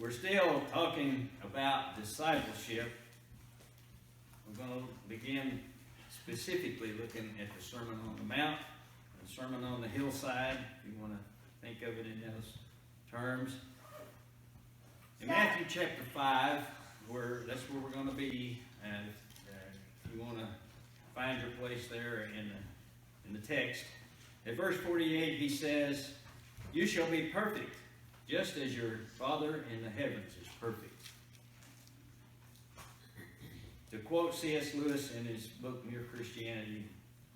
We're still talking about discipleship. We're going to begin specifically looking at the Sermon on the Mount, the Sermon on the Hillside, if you want to think of it in those terms. In Matthew chapter 5, that's where we're going to be, and if you want to find your place there in the text. At verse 48, he says, "You shall be perfect, just as your Father in the heavens is perfect." To quote C.S. Lewis in his book, Mere Christianity,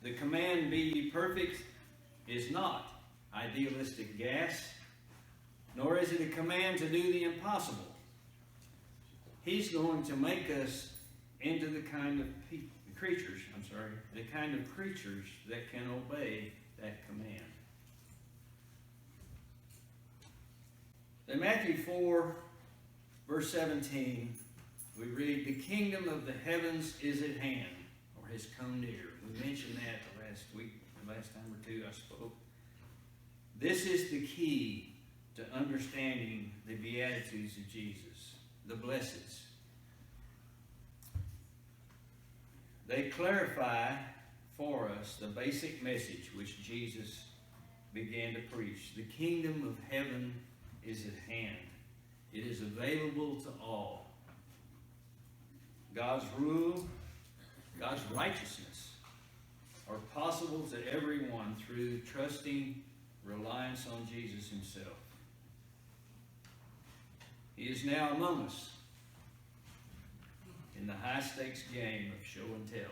the command, "Be ye perfect," is not idealistic gas, nor is it a command to do the impossible. He's going to make us into the kind of creatures that can obey that command. In Matthew 4, verse 17, we read, "The kingdom of the heavens is at hand," or has come near. We mentioned that the last time or two I spoke. This is the key to understanding the Beatitudes of Jesus, the blesseds. They clarify for us the basic message which Jesus began to preach. The kingdom of heaven is at hand. It is available to all. God's rule, God's righteousness are possible to everyone through trusting reliance on Jesus himself. He is now among us in the high-stakes game of show and tell.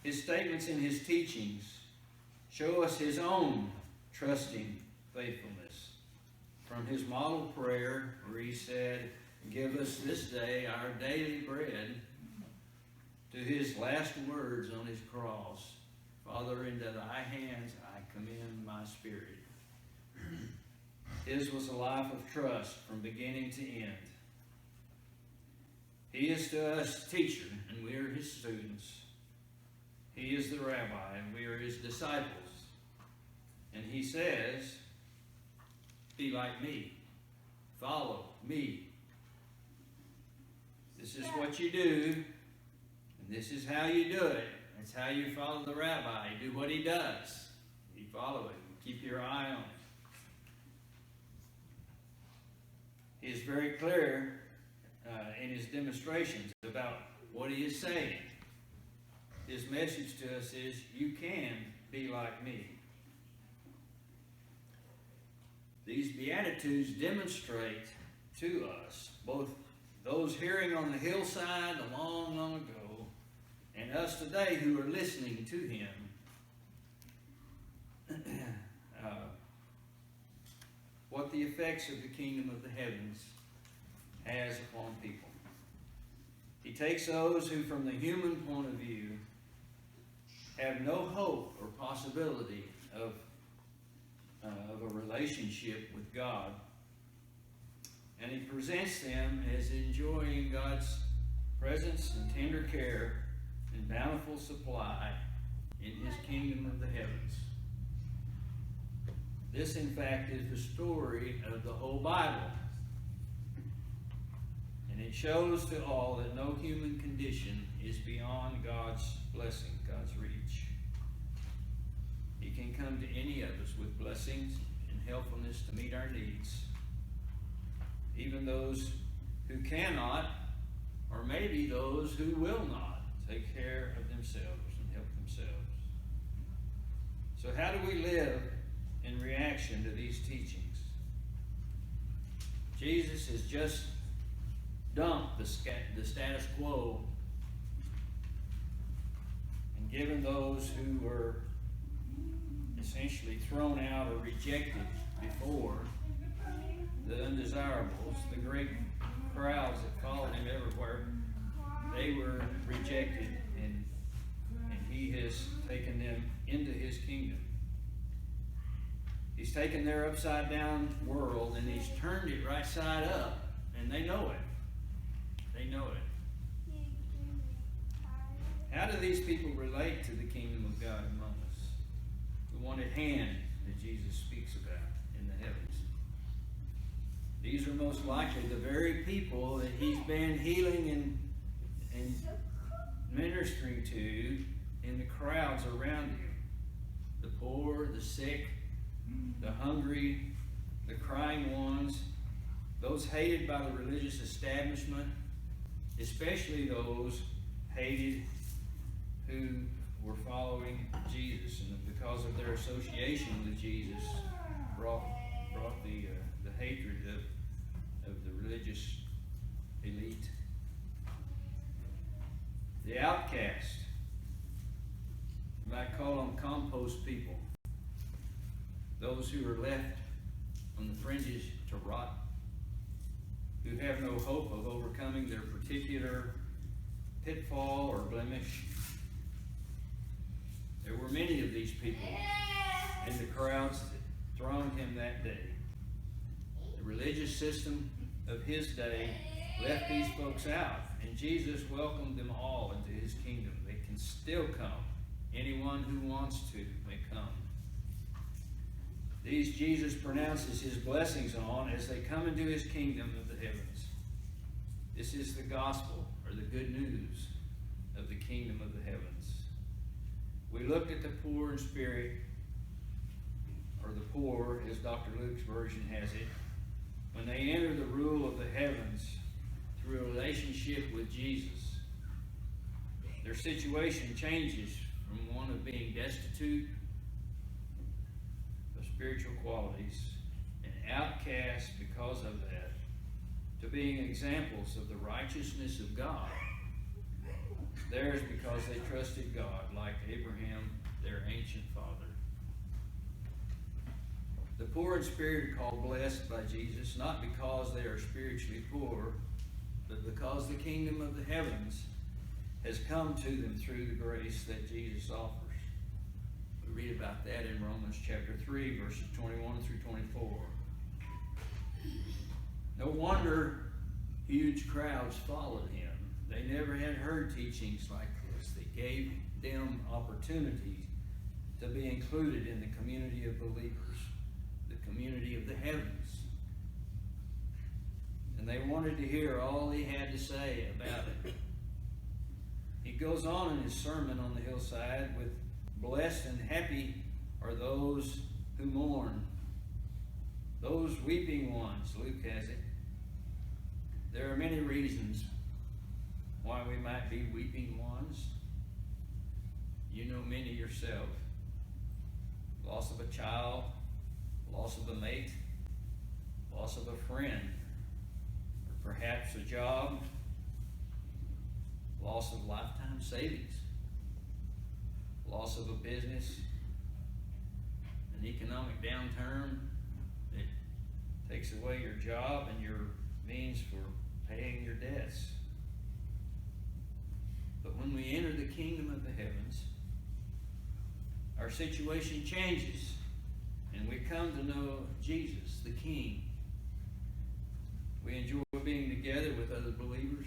His statements and his teachings show us his own trusting faithfulness. From his model prayer, where he said, "Give us this day our daily bread," to his last words on his cross, "Father, into thy hands I commend my spirit." His was a life of trust from beginning to end. He is to us teacher, and we are his students. He is the rabbi, and we are his disciples. And he says, "Be like me. Follow me. This is what you do, and this is how you do it. That's how you follow the rabbi. You do what he does. You follow it. Keep your eye on it." He is very clear in his demonstrations about what he is saying. His message to us is, you can be like me. These Beatitudes demonstrate to us, both those hearing on the hillside long, long ago, and us today who are listening to him, what the effects of the kingdom of the heavens has upon people. He takes those who, from the human point of view, have no hope or possibility of a relationship with God, and he presents them as enjoying God's presence and tender care and bountiful supply in his kingdom of the heavens. This, in fact, is the story of the whole Bible. And it shows to all that no human condition is beyond God's blessing, God's reach. He can come to any of us with blessings and helpfulness to meet our needs. Even those who cannot, or maybe those who will not, take care of themselves and help themselves. So how do we live in reaction to these teachings? Jesus has just dumped the status quo and given those who were essentially thrown out or rejected before, the undesirables, the great crowds that followed him everywhere, they were rejected, and he has taken them into his kingdom. He's taken their upside down world and he's turned it right side up, and they know it. They know it. How do these people relate to the kingdom of God among us? The one at hand that Jesus speaks about in the heavens. These are most likely the very people that he's been healing and ministering to in the crowds around him. The poor, the sick, the hungry, the crying ones, those hated by the religious establishment, especially those hated who were following Jesus, and because of their association with Jesus brought the hatred of the religious elite. The outcast, you might call them compost people, those who are left on the fringes to rot, who have no hope of overcoming their particular pitfall or blemish. There were many of these people in the crowds that thronged him that day. The religious system of his day left these folks out, and Jesus welcomed them all into his kingdom. They can still come. Anyone who wants to may come. These Jesus pronounces his blessings on as they come into his kingdom of the heavens. This is the gospel, or the good news of the kingdom of the heavens. We looked at the poor in spirit, or the poor, as Dr. Luke's version has it, when they enter the rule of the heavens through a relationship with Jesus. Their situation changes from one of being destitute of spiritual qualities and outcast because of that, to being examples of the righteousness of God. Theirs because they trusted God, like Abraham, their ancient father. The poor in spirit are called blessed by Jesus, not because they are spiritually poor, but because the kingdom of the heavens has come to them through the grace that Jesus offers. We read about that in Romans chapter 3, verses 21 through 24. No wonder huge crowds followed him. They never had heard teachings like this. They gave them opportunity to be included in the community of believers, the community of the heavens. And they wanted to hear all he had to say about it. He goes on in his sermon on the hillside with, "Blessed and happy are those who mourn, those weeping ones," Luke has it. There are many reasons why we might be weeping ones. You know many yourself. Loss of a child, loss of a mate, loss of a friend, or perhaps a job, loss of lifetime savings, loss of a business, an economic downturn that takes away your job and your means for paying your debts. But when we enter the kingdom of the heavens, our situation changes and we come to know Jesus, the King. We enjoy being together with other believers,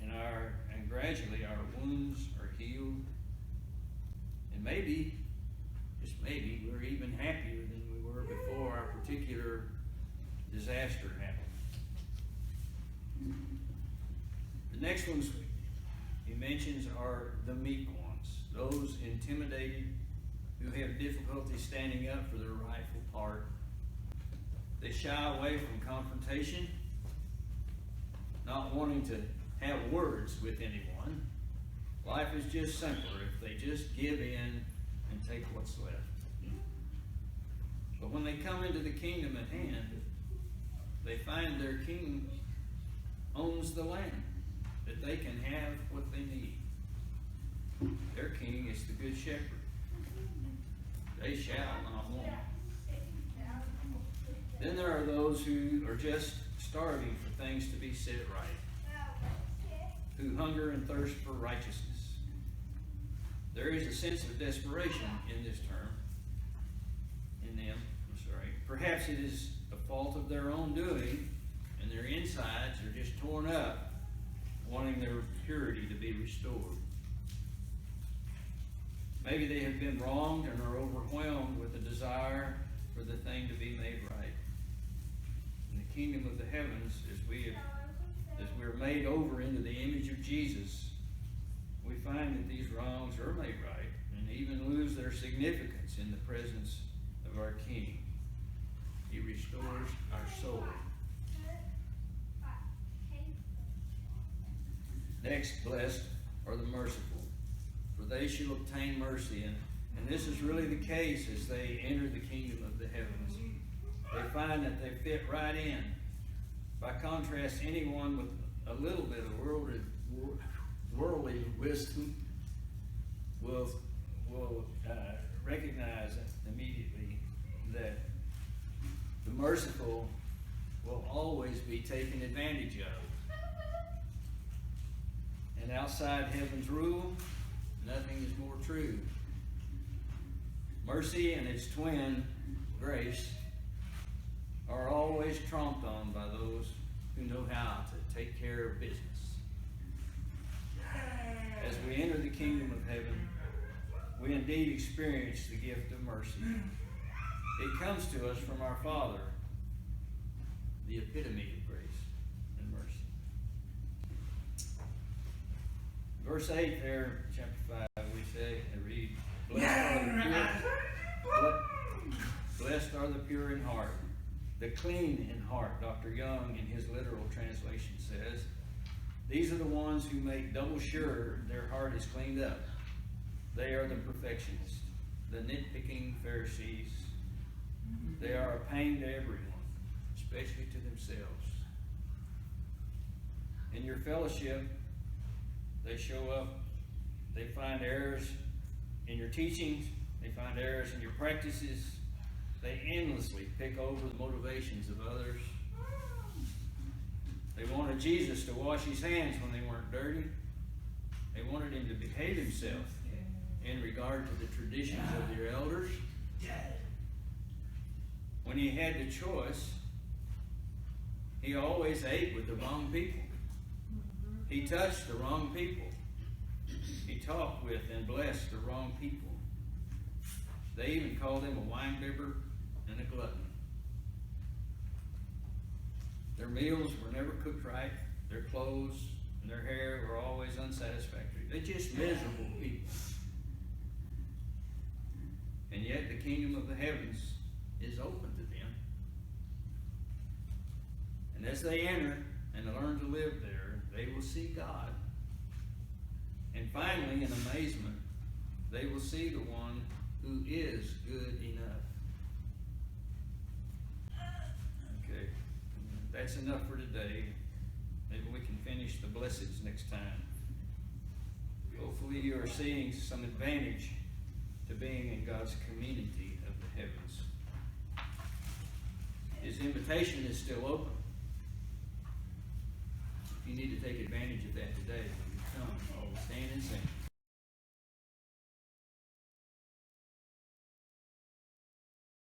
and gradually our wounds are healed. And maybe, just maybe, we're even happier than we were before our particular disaster happened. The next ones he mentions are the meek ones, those intimidated who have difficulty standing up for their rightful part. They shy away from confrontation, not wanting to have words with anyone. Life is just simpler if they just give in and take what's left. But when they come into the kingdom at hand, they find their king owns the land, that they can have what they need. Their king is the good shepherd. They shall not want. Then there are those who are just starving for things to be set right, who hunger and thirst for righteousness. There is a sense of desperation in this term, in them. Perhaps it is a fault of their own doing, and their insides are just torn up, wanting their purity to be restored. Maybe they have been wronged and are overwhelmed with a desire for the thing to be made right. And kingdom of the heavens, as we're made over into the image of Jesus, we find that these wrongs are made right and even lose their significance in the presence of our King. He restores our soul. Next, blessed are the merciful, for they shall obtain mercy. And this is really the case as they enter the kingdom of the heavens. They find that they fit right in. By contrast, anyone with a little bit of worldly wisdom will recognize immediately that the merciful will always be taken advantage of. And outside heaven's rule, nothing is more true. Mercy and its twin, grace, are always tromped on by those who know how to take care of business. As we enter the kingdom of heaven, we indeed experience the gift of mercy. It comes to us from our Father, the epitome of grace and mercy. Verse 8 there, chapter 5, we say and read, Blessed are the pure in heart, the clean in heart. Dr. Young, in his literal translation, says, these are the ones who make double sure their heart is cleaned up. They are the perfectionists, the nitpicking Pharisees. They are a pain to everyone, especially to themselves. In your fellowship, they show up. They find errors in your teachings. They find errors in your practices. They endlessly pick over the motivations of others. They wanted Jesus to wash his hands when they weren't dirty. They wanted him to behave himself in regard to the traditions of their elders. When he had the choice, he always ate with the wrong people. He touched the wrong people. He talked with and blessed the wrong people. They even called him a wine-bibber and a glutton. Their meals were never cooked right. Their clothes and their hair were always unsatisfactory. They're just miserable people. And yet the kingdom of the heavens is open to them. And as they enter and learn to live there, they will see God. And finally, in amazement, they will see the one who is good enough. Okay, that's enough for today. Maybe we can finish the blessings next time. Hopefully you are seeing some advantage to being in God's community of the heavens. His invitation is still open. You need to take advantage of that today when you come. All stand and sing.